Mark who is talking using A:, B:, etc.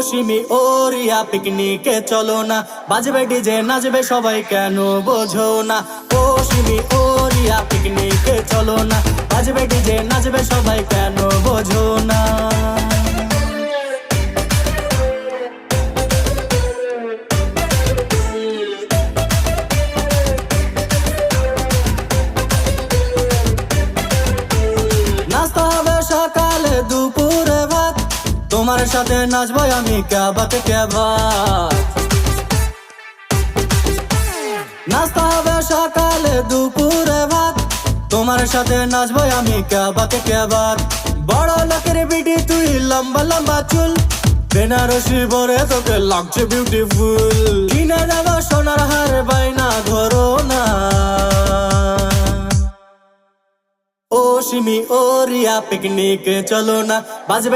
A: সিমি ও রিয়া পিকনিকে চলো না, বাজবে ডিজে নাচবে সবাই কেন বোঝো না। ও সিমি ও রিয়া পিকনিকে চলো না, বাজবে ডিজে নাচবে সবাই কেন বোঝো না। নাচতে হবে সকালে দুপুরে ভাত, তোমার সাথে নাচবো আমি ক্যা বাত ক্যা বাত। নাচতে হবে সকালে দুপুরে ভাত, তোমার সাথে নাচবো আমি ক্যা বাত ক্যা বাত। বড় লোকের বিটি তুই লম্বা লম্বা চুল, বেনারসি পরে তোকে লাগছে বিউটিফুল। কিনে দেবো সোনার হার বাইনা ধরো না। ও সিমি ও রিয়া পিকনিকে চলো না, বাজবে